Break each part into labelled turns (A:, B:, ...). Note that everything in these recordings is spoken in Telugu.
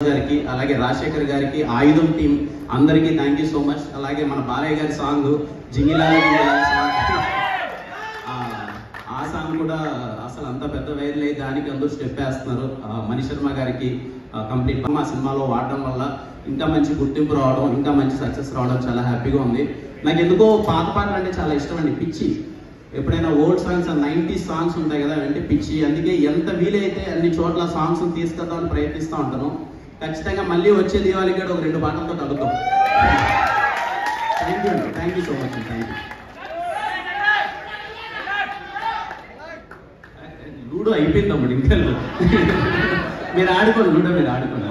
A: గారికి అలాగే రాజశేఖర్ గారికి ఆయుధం టీం అందరికీ థ్యాంక్ యూ సో మచ్. అలాగే మన బాలయ్య గారి సాంగ్ జింగిలాల ఆ సాంగ్ కూడా అసలు అంత పెద్ద వైరల్ అయ్యి దానికి అందరూ స్టెప్ వేస్తున్నారు. మణి శర్మ గారికి కంప్లీట్ మా సినిమాలో వాడడం వల్ల ఇంకా మంచి గుర్తింపు రావడం, ఇంకా మంచి సక్సెస్ రావడం చాలా హ్యాపీగా ఉంది. నాకు ఎందుకో పాత పాటలు అంటే చాలా ఇష్టం అండి, పిచ్చి. ఎప్పుడైనా ఓల్డ్ సాంగ్స్ 90s సాంగ్స్ ఉంటాయి కదా అంటే పిచ్చి. అందుకే ఎంత వీలైతే అన్ని చోట్ల సాంగ్స్ తీసుకెళ్దామని ప్రయత్నిస్తూ ఉంటాను. ఖచ్చితంగా మళ్ళీ వచ్చే దీవాళికి కూడా ఒక 2 పాటలతో కలుగుతాం. థ్యాంక్ యూ అండి, థ్యాంక్ యూ సో మచ్ అండి, థ్యాంక్ యూ. లూడో అయిపోయింది అప్పుడు, ఇంకా మీరు ఆడుకోండి, లూడో మీరు ఆడుకోండి.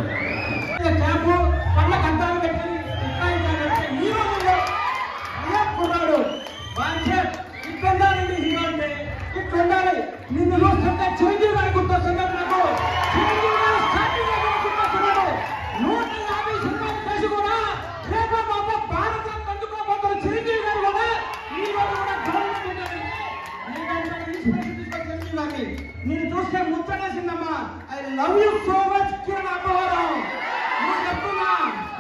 B: నేను చూస్తే ముచ్చటేసిందమ్మా. I love you so much Kiran Abbavaram. నువ్వు చెప్తున్నా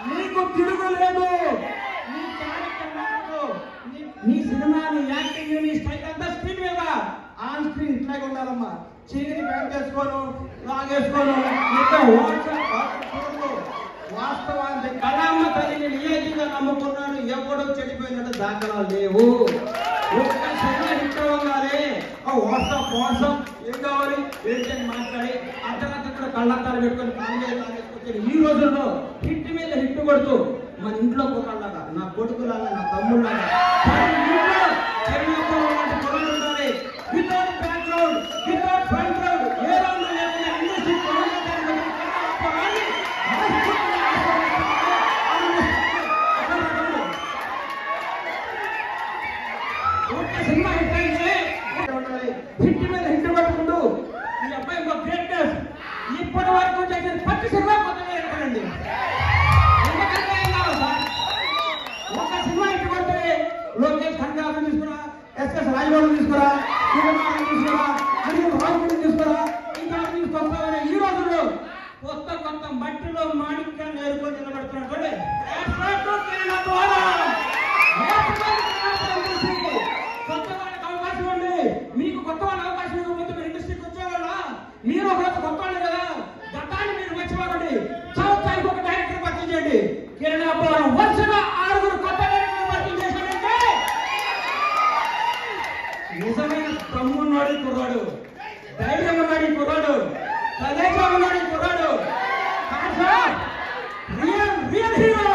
B: నీకు తిరుగులేదు. నీ క్యారెక్టర్, నీ సినిమా, నీ యాక్టింగ్, నీ స్టైల్ అంతా స్క్రీన్ మీద ఆన్ స్క్రీన్ ఇట్లాగే ఉండాలమ్మా. చీకటి ప్యాంట్ వేసుకోను, లాగేసుకోను, వాస్తవాన్ని కళామ్మ తల్లిని నిజంగా నమ్ముకున్నాను. ఎవడో చెడిపోయినట్టు దాఖలాలు లేవు. ఒక్క సినిమా హిట్ అవ్వగానే వాట్సాప్ ఏం కావాలి ఏంటని మాట్లాడి అర్ధరాత్రి కూడా కళ్ళద్దాలు పెట్టుకొని కాలేజీ ఈ రోజుల్లో హిట్ మీద హిట్ కొడుతూ మన ఇంట్లో ఒకళ్ళగా, నా కొడుకులాగా, నా తమ్ముళ్ళగా ఉండాలి. Without background, without front ground, ఏ రౌండ్ లేకుండా ఇండస్ట్రీ సినిమా హిట్ అయితే హిట్ మీద హిట్ పట్టుకుంటూ ఈ అబ్బాయి ఒక గ్రేట్నెస్. ఇప్పటి వరకు చేసిన ప్రతి సినిమా కొత్తగా ఎక్కడండి. ఎందుకంటే ఏం కావాలి సార్, ఒక సినిమా హిట్ పడితే లోకేష్ కనకాలను తీసుకురా, ఎస్ఎస్ రాజబాబు తీసుకురా, తీసుకురా, రాజుని తీసుకురా, ఇంకా తీసుకొస్తామని ఈ రోజుల్లో కొత్త కొత్త మట్టిలో మాణిక్యాన్ని ఏరుకొని నిలబడుతున్నటువంటి కొత్త వాళ్ళకి అవకాశం ఉంది. మీకు కొత్త వాళ్ళ అవకాశం ఇవ్వకపోతే మీరు ఇండస్ట్రీకి వచ్చేవాళ్ళ. మీరు ఒక కొత్త వాళ్ళు కదా, గతాన్ని మీరు మర్చిపోకండి. సంవత్సరానికి ఒక డైరెక్టర్ భర్తీ చేయండి. కిరణ్ అబ్బవరం వరుసగా 6 కొత్త డైరెక్టర్ భర్తీ చేశాడంటే నిజమైన తమ్మున్నాడు కుర్రాడు, ధైర్యం ఉన్నాడు కుర్రాడు, ప్రదేశం ఉన్నాడు కుర్రాడు, రియల్ హీరో.